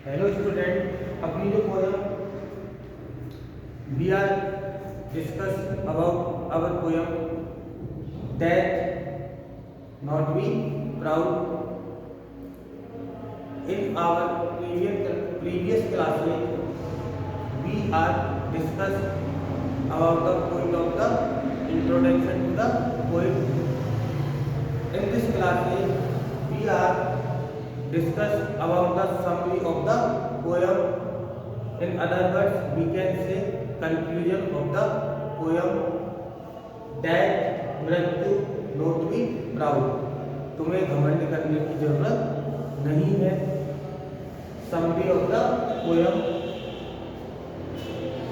Hello student, अपनी जो poem we are discuss about our poem that not be proud in our previous classes we are discuss about the point of the introduction to the poem. In this classes we are discuss about the summary of the poem. In other words, we can say conclusion of the poem that मृत्यु not be proud. तुम्हें घमंड करने की जरूरत नहीं है. Summary of the poem.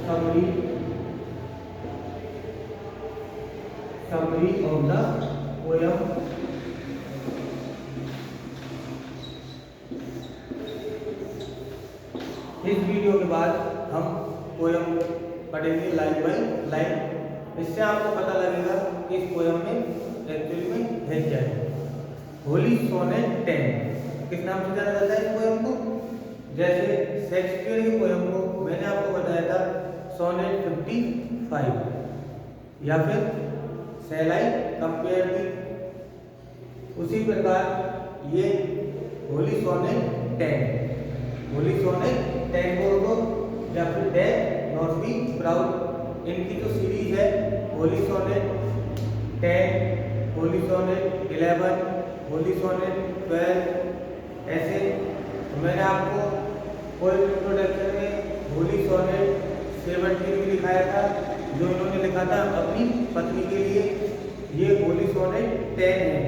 Summary of the poem. इस video के बाद हम पोयम पढ़ेंगे लाइन बाय लाइन. इससे आपको पता लगेगा कि इस पोयम में एक्चुअली में है क्या है. होली सोनेट 10 किस नाम से जाना जाता है इस पोयम को? जैसे शेक्सपियर की पोयम को मैंने आपको बताया था सोनेट 55 या फिर शैल आई कंपेयर दी, उसी प्रकार ये होली सोनेट 10 टैगोर या फिर डेथ नॉट बी प्राउड, इनकी जो सीरीज है Holi sonnet 10, Holi Sonnet 11, Holy Sonnet 12, ऐसे. तो मैंने आपको कोई इंट्रोडक्शन में होली सोनेट 17 भी दिखाया था जो इन्होंने लिखा था अपनी पत्नी के लिए. ये होली सोनेट 10 है.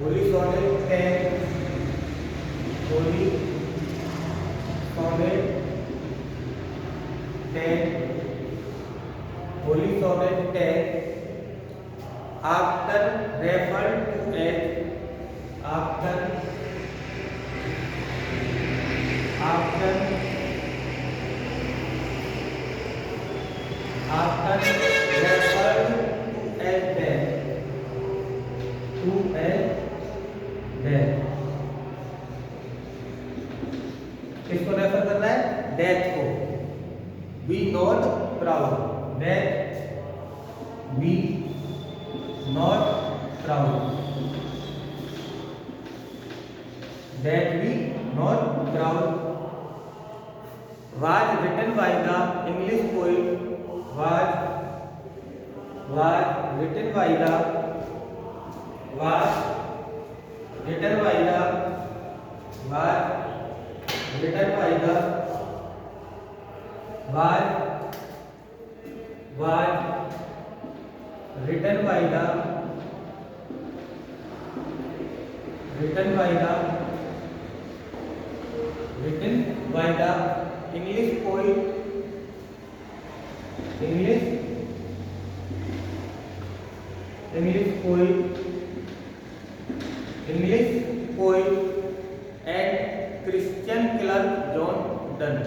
Holi sonnet 10, Holi sonnet 10, Holi sonnet 10 after referred to as, after referred to as death, किसको रेफर करना है? डेथ को. Be not proud, death be not proud, death be not proud was written by the English poet, was written by the English poet, and Christian Clark John Donne.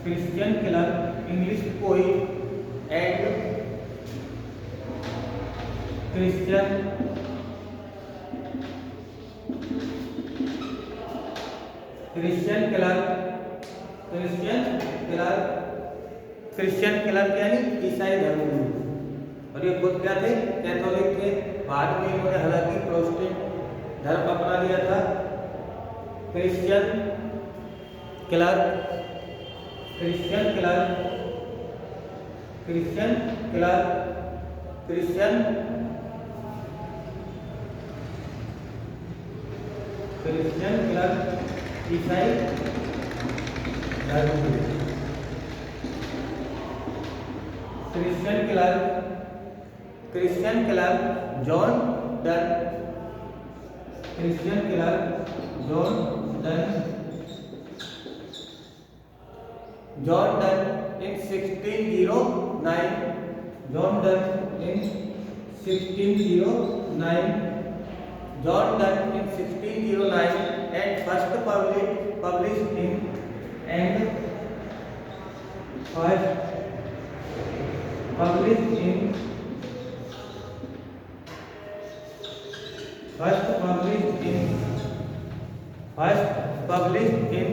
Christian Clark, English poet and Christian Clark यानी ईसाई धर्मगुरु. और ये खुद क्या थे? Catholic थे. बाद में इन्होंने हालांकि प्रोटेस्टेंट धर्म अपना लिया था. क्रिश्चियन क्लार्क ईसाई धर्मगुरु. Christian cleric John Donne. John Donne in 1609. John Donne in 1609 and first published in first published in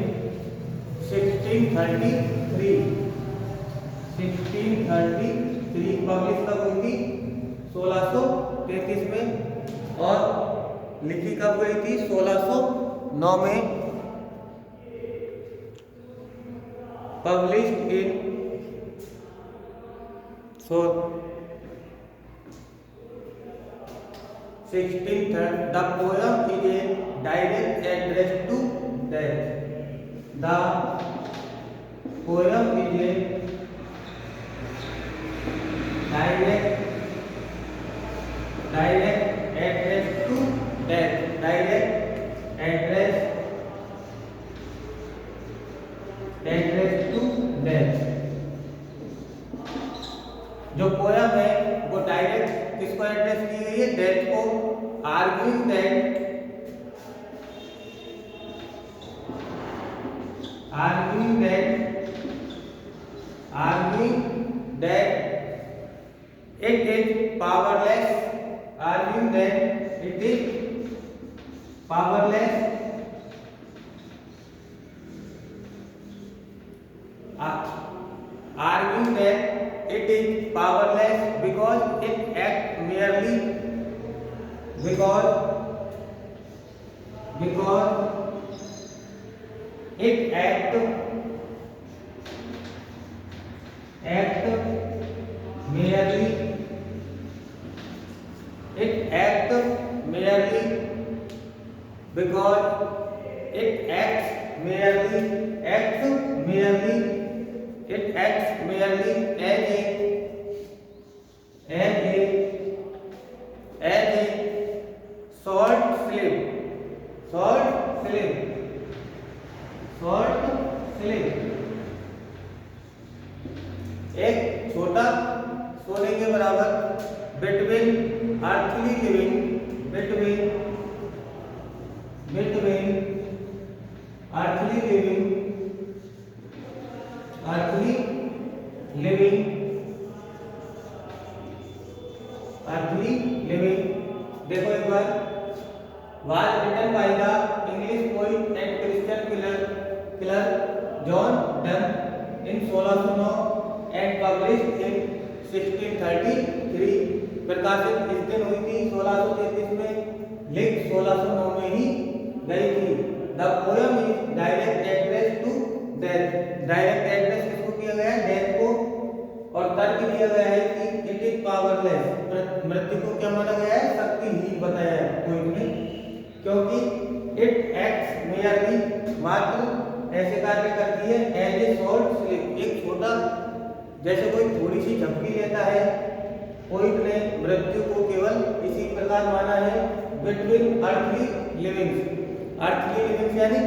1633 publish कब हुई थी? 1633 में। और लिखी कब गई थी? 1609 में। Publish in so 1630 the poem is a direct address to death. The poem is a direct address to death. Direct address to death. जो पोयम है वो डायरेक्ट किसको एड्रेस की गई है? डेथ को। Arguing that it is powerless. Arguing that it is powerless. Arguing that it is powerless because it acts merely because it acts merely because it acts merely as a short slip. एक छोटा सोने के बराबर between earthly living देखो एक बार was written by the English poet and Christian killer John Donne in 1609 and published in 1633. प्रकाशित इस दिन हुई थी 1633 में, लिख 1609 में ही गई थी। The poem is direct address to death. Direct address किसको किया गया है? डेथ को। और तर्क दिया गया है कि इट इज पावरलेस। मृत्यु को क्या माना गया है? शक्तिहीन बताया है पोइट ने, क्योंकि इट एक्ट्स मेयरली, मात्र ऐसे कार्य करती है एज ए शॉर्ट स्लीप, एक छोटा, जैसे कोई थोड़ी सी झपकी लेता है। पोइट ने मृत्यु को केवल इसी प्रकार माना है बिटवीन अर्थली लिविंग्स यानी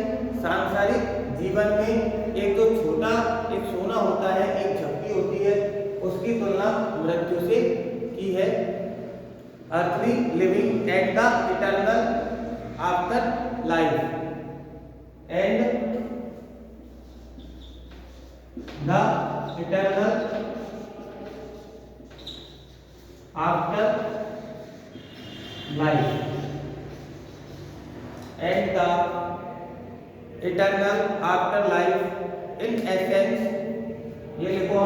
सांसारिक जीवन में एक जो छोटा एक सोना होता है, एक झपकी होती है, उसकी तुलना मृत्यु से की है। Earthly living and the eternal after life and the eternal after life and the eternal afterlife in essence, ये लिखो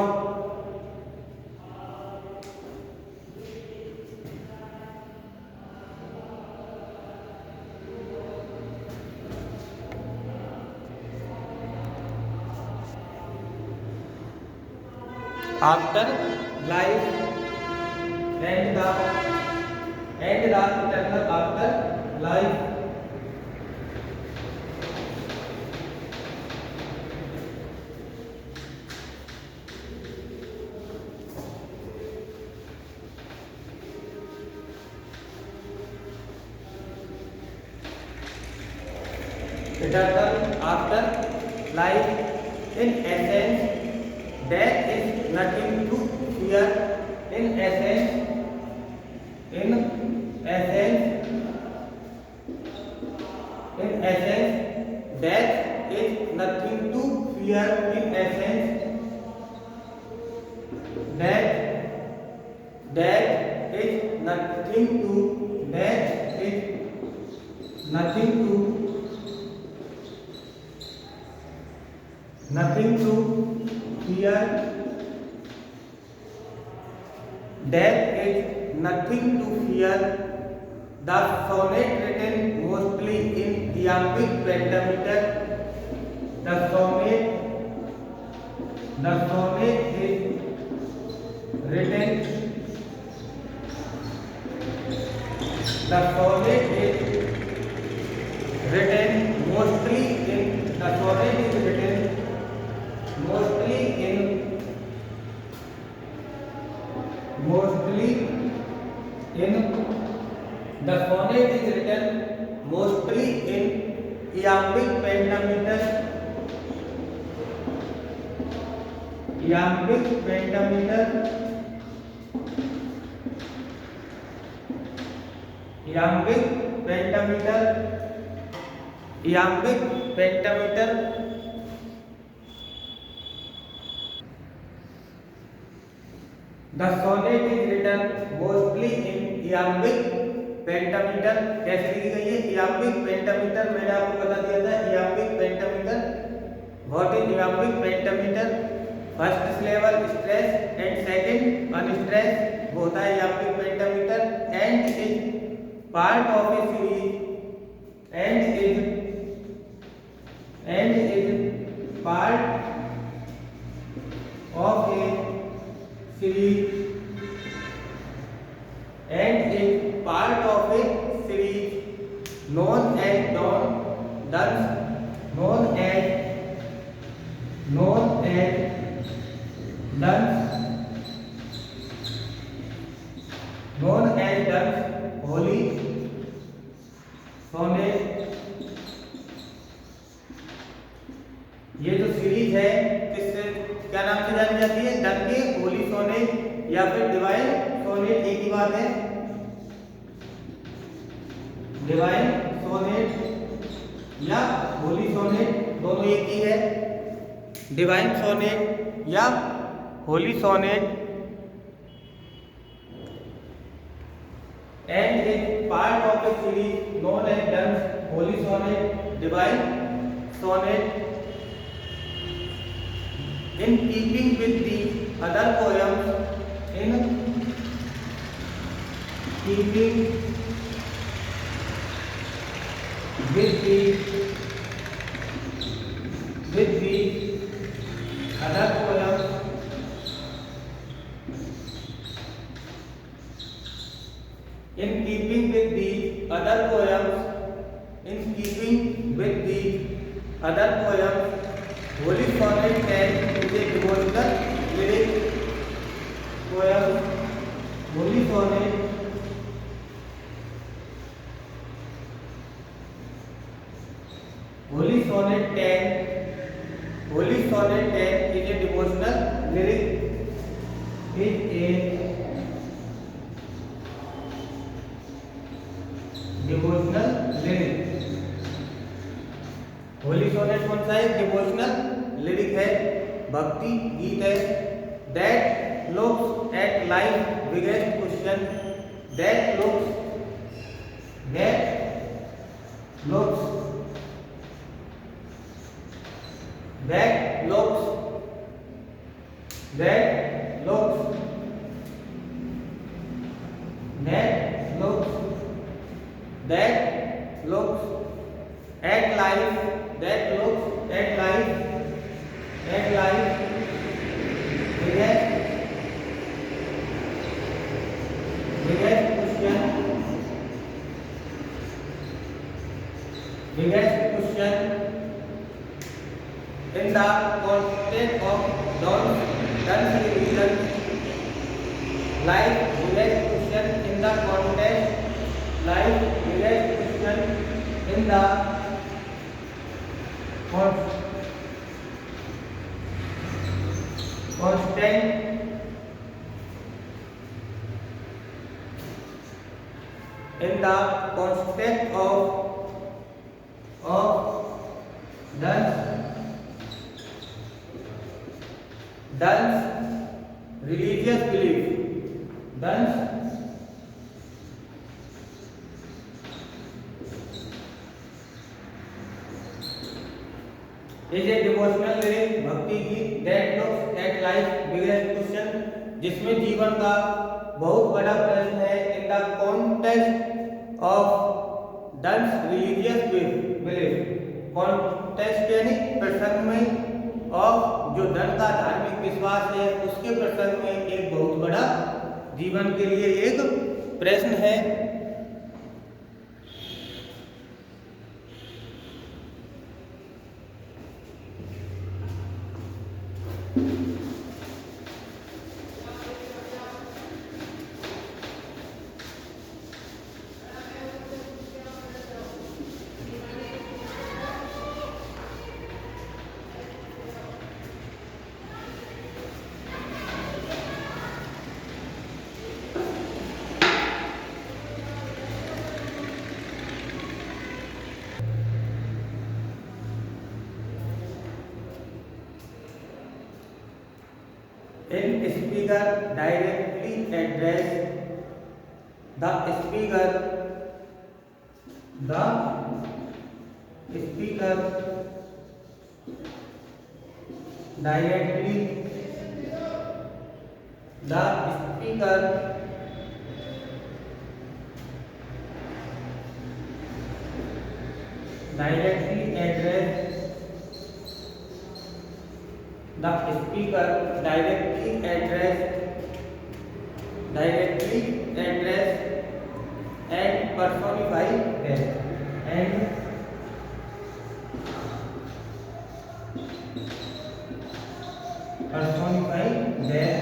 after life and the eternal after life eternal after life in essence, death is nothing to fear. In essence, death is nothing to fear. In essence, death is nothing to nothing to fear. Death is nothing to fear. The sonnet written mostly in iambic pentameter. The sonnet is written. The sonnet is written mostly in. The sonnet is written mostly in. The sonnet is written mostly in iambic pentameter. Iambic pentameter. Iambic pentameter. Iambic pentameter. The sonnet is written mostly in iambic pentameter. कैसे लिखी गई है? iambic pentameter मैंने आपको बता दिया था. iambic pentameter. What is iambic pentameter? First syllable stress and second unstress वो होता है iambic pentameter. And is part of a series. And is part of a series. And is part of a series known as dance. Known as holy sonnet. ये जो सीरीज है किससे क्या नाम से जानी जाती है? डन के होली सोनेट या फिर डिवाइन सोनेट. एक ही बात है. डिवाइन सोनेट या होली सोनेट दोनों एक ही है. डिवाइन सोनेट या Holy Sonnet. And is part of a series known as Donne Holy Sonnet Divine Sonnet. In keeping with the other poems, in keeping with the other poems, in keeping with the other poems, in keeping with the other poems, holy sonnet is a devotional lyric poem. Holy sonnet is a devotional lyric. Holy Sonnet कौन सा है? Devotional lyric है, भक्ति गीत है. That looks at life biggest question. That looks at life biggest question in the context of dance revision. Life biggest question in the context. Life biggest question in the constant in the context of dance religious belief. Dance is a devotional lyric, भक्ति गीत that looks at life biggest question, जिसमें जीवन का बहुत बड़ा प्रश्न है in the context of dance religious belief, context यानी प्रसंग में ऑफ जो धन का धार्मिक विश्वास है उसके प्रसंग में एक बहुत बड़ा जीवन के लिए एक प्रश्न है। In speaker directly address the speaker directly the speaker directly address the speaker directly address and personify them and personify them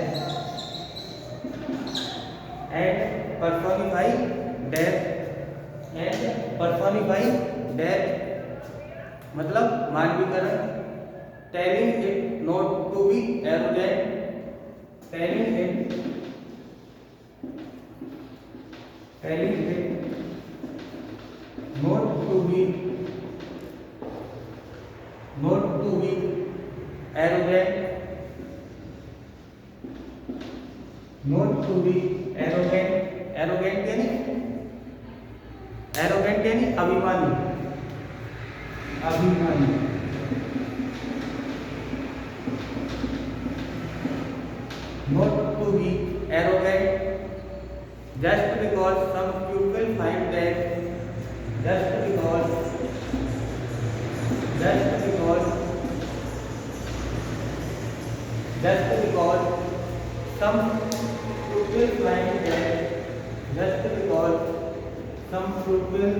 and personify them and personify them मतलब मानवीकरण, telling it not to be arrogant, telling it not to be arrogant, not to be arrogant, arrogant यानी अभिमानी, not to be arrogant, just because some people find that just because some people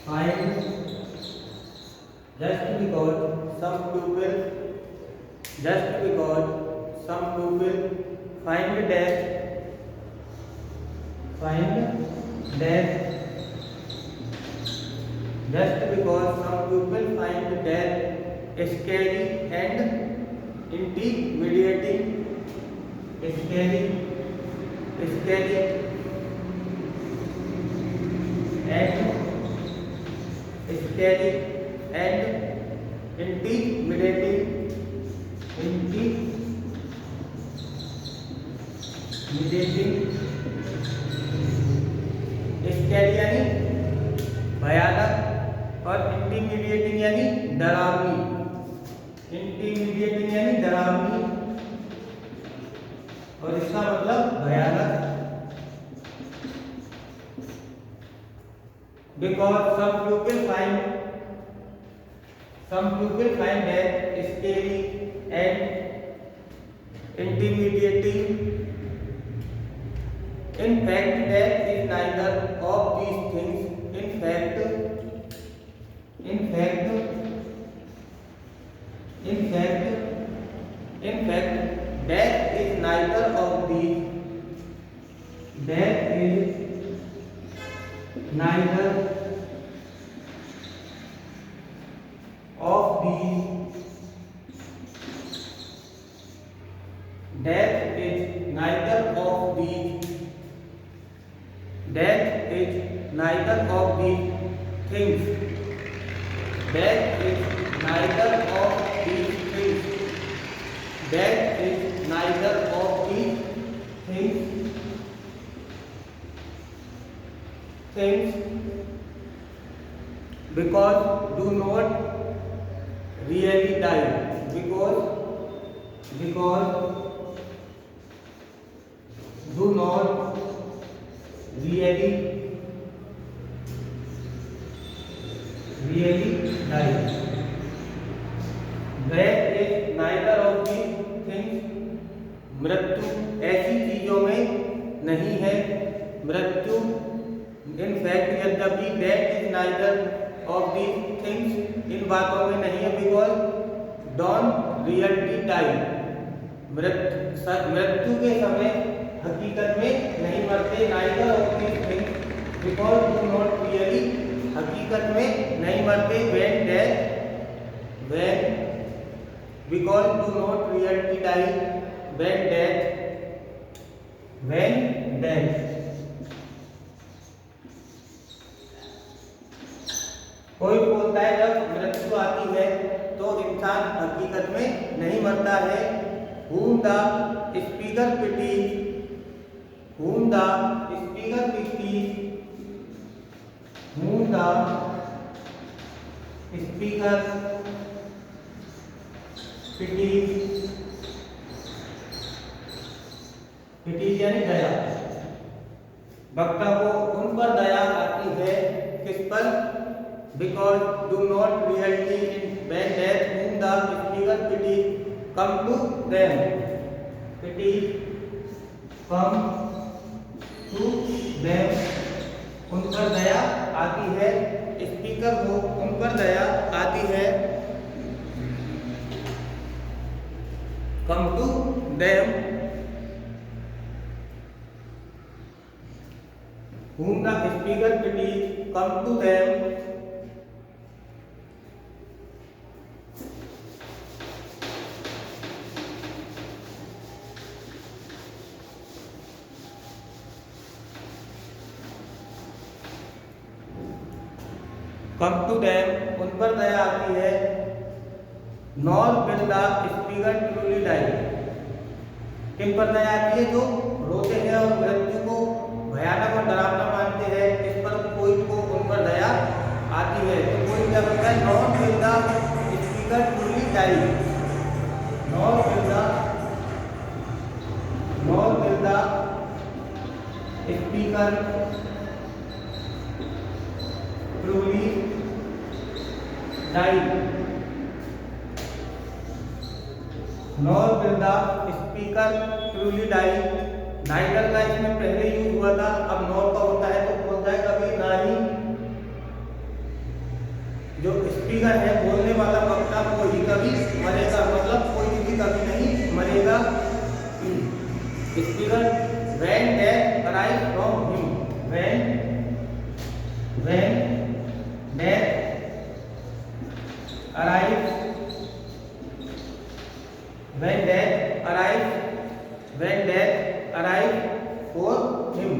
find that just because some people find death scary and intimidating, scary and intimidating, scary यानी भयानक और intimidating यानी डरावनी, और इसका मतलब भयानक। Because some people find that scary and intimidating. In fact, there is neither of these things. In fact, there is neither of these. There is neither of these. There is neither of these. There is neither of these things. There is neither of these things. There is neither of these things. because do not really die, because do not really die. Death is neither of these things. मृत्यु ऐसी चीजों में नहीं है। मृत्यु in fact यद्यपि death is neither of these things, इन बातों में नहीं है। बिकॉज डॉन्ट रियलिटी टाइम, मृत्यु के समय हकीकत में नहीं मरते। Neither of these things because do not really, हकीकत में नहीं मरते। When death, when because do not reality time, when death, when death. कोई बोलता है जब मृत्यु आती है तो इंसान हकीकत में नहीं मरता है। whom the speaker pities, whom the speaker pities, whom the speaker pities, pities यानी दया। वक्ता को उन पर दया आती है। किस पर? Because do not reality in when death whom the speaker pity come to them, pity come to them, उन पर दया आती है। स्पीकर को उन पर दया आती है। come to them, whom the speaker pity come to them, come to them, उन पर दया आती है। nor will the speaker truly die, किन पर दया आती है? जो रोते हैं और मृत्यु को भयानक और डरावना मानते हैं, इस पर कोई को उन पर दया आती है। तो कोई क्या बोलता है? nor will the speaker truly die, nor will the speaker truly die, nor will the speaker truly die। Neither का इसमें पहले यूज हुआ था, अब नॉर का होता है तो बोलता है कभी ना ही जो स्पीकर है, बोलने वाला वक्ता, वो ही कभी मरेगा। मतलब कोई भी कभी नहीं मरेगा। Speaker when death arise from him, when death arise, when death arise for him,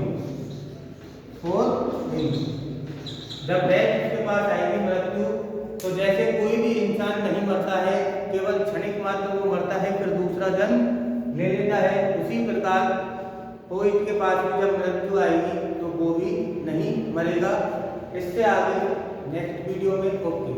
जब डेथ उसके पास आएगी, मृत्यु, तो जैसे कोई भी इंसान नहीं मरता है, केवल क्षणिक मात्र वो मरता है, फिर दूसरा जन्म ले लेता है, उसी प्रकार पोइट के पास भी जब मृत्यु आएगी तो वो भी नहीं मरेगा। इससे आगे नेक्स्ट वीडियो में ओके।